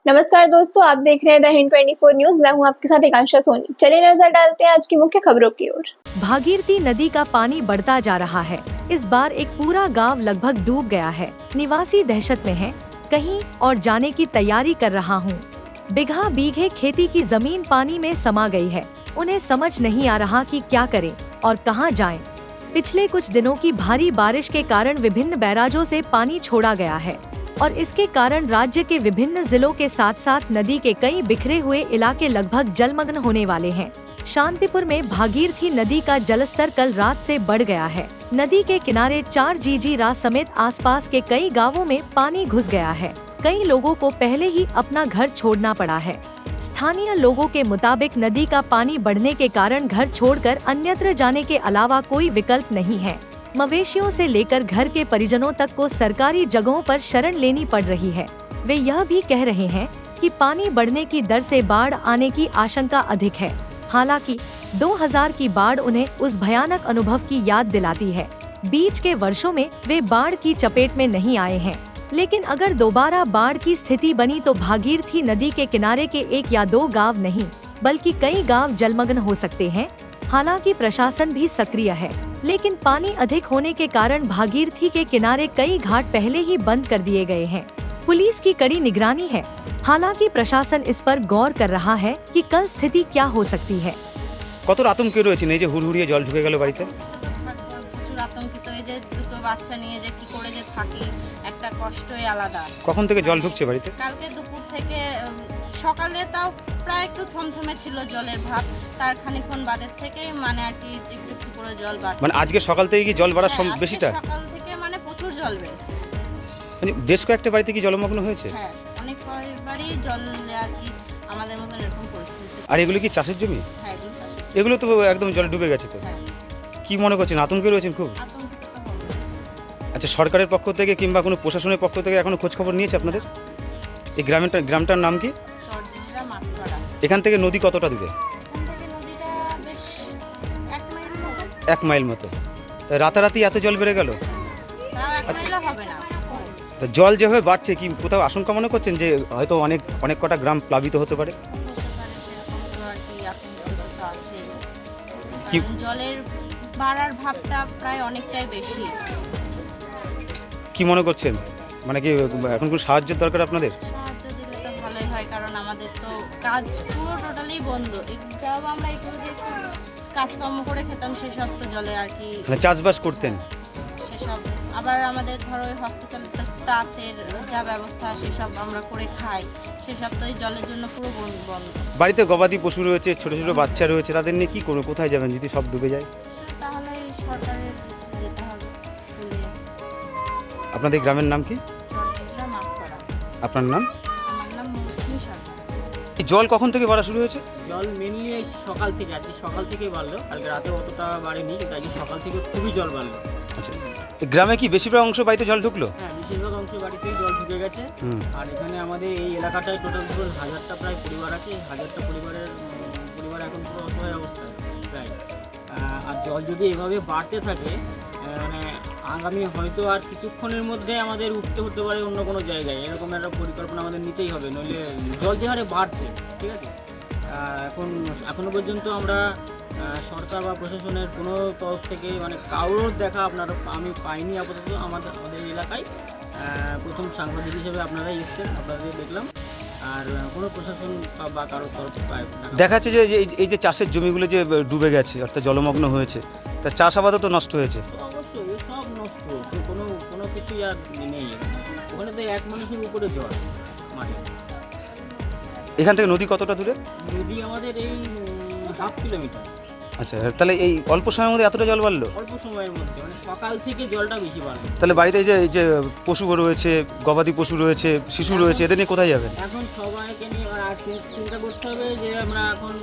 नमस्कार दोस्तों, आप देख रहे हैं द हिंद 24 न्यूज। मैं हूं आपके साथ एकांशा सोनी। चलिए नजर डालते हैं आज की मुख्य खबरों की ओर। भागीरथी नदी का पानी बढ़ता जा रहा है। इस बार एक पूरा गांव लगभग डूब गया है। निवासी दहशत में हैं। कहीं और जाने की तैयारी कर रहा हूं। बिगहा बीघे खेती की जमीन पानी में समा गई है। उन्हें समझ नहीं आ रहा कि क्या करें और कहां जाएं। पिछले कुछ दिनों की भारी बारिश के कारण विभिन्न बैराजों से पानी छोड़ा गया है और इसके कारण राज्य के विभिन्न जिलों के साथ साथ नदी के कई बिखरे हुए इलाके लगभग जलमग्न होने वाले हैं। शांतिपुर में भागीरथी नदी का जलस्तर कल रात से बढ़ गया है। नदी के किनारे 4 जीरा समेत आसपास के कई गांवों में पानी घुस गया है। कई लोगों को पहले ही अपना घर छोड़ना पड़ा है। स्थानीय लोगों के मुताबिक नदी का पानी बढ़ने के कारण घर छोड़कर अन्यत्र जाने के अलावा कोई विकल्प नहीं है। मवेशियों से लेकर घर के परिजनों तक को सरकारी जगहों पर शरण लेनी पड़ रही है। वे यह भी कह रहे हैं कि पानी बढ़ने की दर से बाढ़ आने की आशंका अधिक है। हालांकि 2000 की बाढ़ उन्हें उस भयानक अनुभव की याद दिलाती है। बीच के वर्षों में वे बाढ़ की चपेट में नहीं आए हैं, लेकिन अगर दोबारा बाढ़ की स्थिति बनी तो भागीरथी नदी के किनारे के 1 या 2 गांव नहीं बल्कि कई गांव जलमग्न हो सकते हैं। हालांकि प्रशासन भी सक्रिय है, लेकिन पानी अधिक होने के कारण भागीरथी के किनारे कई घाट पहले ही बंद कर दिए गए हैं। पुलिस की कड़ी निगरानी है। हालांकि प्रशासन इस पर गौर कर रहा है कि कल स्थिति क्या हो सकती है। কত আতঙ্কে রয়েছেন এই যে হুড়হুড়িয়ে জল ঢুকে গেল বাড়িতে? প্রচুর আতঙ্কিত। এই যে দুটো বাচ্চা নিয়ে যে কি করে যে থাকি, একটা কষ্টই আলাদা। কখন থেকে জল ঢুকছে বাড়িতে? কালকে দুপুর থেকে সকালে তাও প্রায় একটু থমথমে ছিল জলের ভাব, তার খানিকক্ষণ বাদের থেকে মানে আর কি একটু একটু করে জল বাড়ছে। মানে আজকে সকাল থেকে কি জল বাড়ার হ্যাঁ, আজকে বেশিটা? সকাল থেকে মানে প্রচুর জল বেড়েছে। মানে বেশ কয়েকটা বাড়িতে কি জলমগ্ন হয়েছে? হ্যাঁ, অনেক কয়েকবারই জল আর কি আমাদের মতন এরকম পরিস্থিতি। আর এগুলো কি চাষের জমি? হ্যাঁ, এগুলো চাষের। এগুলো তো একদম জলে ডুবে গেছে তো। হ্যাঁ, কি মনে করছেন, আতঙ্কে রয়েছেন খুব? আতঙ্কিত তো হবে। আচ্ছা, সরকারের পক্ষ থেকে কিংবা কোনো প্রশাসনের পক্ষ থেকে এখনো খোঁজ খবর নিয়েছে আপনাদের? এই গ্রামটার নাম কি? চরজিরা মাঠপাড়া। এখান থেকে নদী কতটা দূরে? এখান থেকে নদীটা বেশ 1 মাইল মতো। 1 মাইল মতো। তা রাতারাতি এত জল বেড়ে গেল? তাও 1 মাইলও হবে না। তা জল যেভাবে বাড়ছে কি কোথাও আশঙ্কা মনে করছেন যে হয়তো অনেক কটা গ্রাম প্লাবিত হতে পারে? হতে পারে, সেরকম তো আর কি আতঙ্কিত তো আছে। কি- কারণ জলের বাড়ার ভাবটা প্রায় অনেকটাই বেশি। কি মনে করছেন, মানে কি এখন কোনো সাহায্যের দরকার আপনাদের? সাহায্য দিলে তো ভালোই হয়, কারণ আমাদের তো কাজ পুরো টোটালি বন্ধ। যাও আমরা একটু যে একটু কাজকর্ম করে খেতাম সেসব তো জলে আর কি, মানে চাষবাস করতেন? সেসব আবার আমাদের ধরো হস্তচালিত তাঁতের যা ব্যবস্থা সেসব আমরা করে খাই, সেসব তো এই জলের জন্য পুরো বন্ধ। বাড়িতে গবাদি পশু রয়েছে, ছোট ছোট বাচ্চা রয়েছে, তাদের নিয়ে কি করবো, কোথায় যাবেন যদি সব ডুবে যায়? তাহলে এই সরকারের কাছে যেতে হবে। স্কুলে আপনাদের গ্রামের নাম কি? চরজিরা মাঠপাড়া। আপনার নাম? আমার নাম মৌসুমী সরকার। এই জল কখন থেকে বাড়া শুরু হয়েছে? জল মেনলি এই সকাল থেকে, আজকে সকাল থেকেই বাড়লো। কালকে রাতে অতটা বাড়েনি, কিন্তু আজকে সকাল থেকে খুবই জল বাড়লো। আচ্ছা, এই গ্রামে কি বেশিরভাগ অংশ বাড়িতে জল ঢুকলো? হ্যাঁ, বেশিরভাগ অংশ বাড়িতেই জল ঢুকে গেছে। হুম। আর এখানে আমাদের এই এলাকাটায় টোটাল পুরো 1000টা প্রায় পরিবার আছে। 1000টা পরিবার এখন পুরো অসহায় অবস্থায় প্রায়। আর জল যদি এভাবে বাড়তে থাকে, মানে আগামী হয়তো আর কিছুক্ষণের মধ্যে আমাদের উঠতে হতে পারে অন্য কোনো জায়গায়। এরকম একটা পরিকল্পনা আমাদের নিতেই হবে, নইলে জল যে হারে বাড়ছে, ঠিক আছে। এখনো পর্যন্ত আমরা সরকার বা প্রশাসনের কোনো তরফ থেকে মানে কারোর দেখা আমি পাইনি আপাতত। আমাদের এলাকায় প্রথম সাংবাদিক হিসেবে আপনারাই এসেছেন, আপনাদের দেখলাম। আর কোনো প্রশাসন বা কারোর তরফ পাই দেখা যাচ্ছে যে এই যে চাষের জমিগুলো যে ডুবে গেছে অর্থাৎ জলমগ্ন হয়েছে, তা চাষাবাদও তো নষ্ট হয়েছে। অবশ্যই সব নষ্ট, তো কোনো কিছুই আর নেই। ওখানে তো 1 মানুষের উপরে জল মানে। এখান থেকে নদী কতটা দূরে? নদী আমাদের এই 1/2 কিলোমিটার। আচ্ছা, তাহলে এই অল্প সময়ের মধ্যে এতটা জল বাড়লো? অল্প সময়ের মধ্যে, মানে সকাল থেকে জলটা বেশি বাড়লো। তাহলে বাড়িতে এই যে পশু রয়েছে, গবাদি পশু রয়েছে, শিশু রয়েছে, এদের নিয়ে কোথায় যাবেন? এখন সবাইকে নিয়ে আর চিন্তা করতে হবে যে আমরা এখন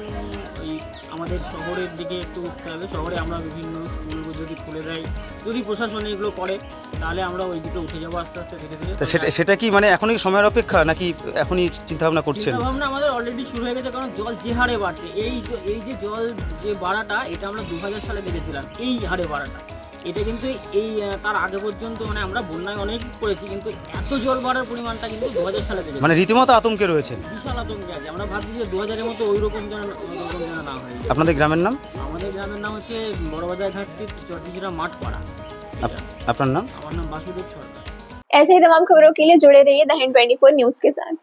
ওই আমাদের শহরের দিকে একটু উঠতে হবে। শহরে আমরা বিভিন্ন স্কুলগুলো যদি খুলে দেয়, যদি প্রশাসন এগুলো করে, তাহলে আমরা ওই দিকে উঠে যাবো আস্তে আস্তে ধীরে ধীরে। তা সেটা কি মানে এখনই সময়ের অপেক্ষা নাকি এখনই চিন্তা ভাবনা করছেন? চিন্তা ভাবনা আমাদের অলরেডি শুরু হয়ে গেছে, কারণ জল যে হারে বাড়ছে, এই যে জল যে বাড়াটা, এটা আমরা 2000 সালে দেখেছিলাম এই হারে বাড়াটা। এটা কিন্তু এই তার আগে পর্যন্ত মানে আমরা বন্যায় অনেক করেছি, কিন্তু এত জল বাড়ার পরিমাণটা কিন্তু 2000 সালে দেখেছি। মানে রীতিমতো আতঙ্কে রয়েছে। বিশাল আতঙ্কে আছে, আমরা ভাবছি যে 2000-এর মতো ওই রকম যেন না হয়। আপনাদের গ্রামের নাম? আমাদের গ্রামের নাম হচ্ছে বড়বাজার ঘাট স্ট্রিট, চরচিরা মাঠপাড়া। আপনার নাম? আমার নাম বাসুদেব সরকার। ऐसे ही तमाम खबरों के लिए जुड़े रहिए द हिंद 24 न्यूज के साथ।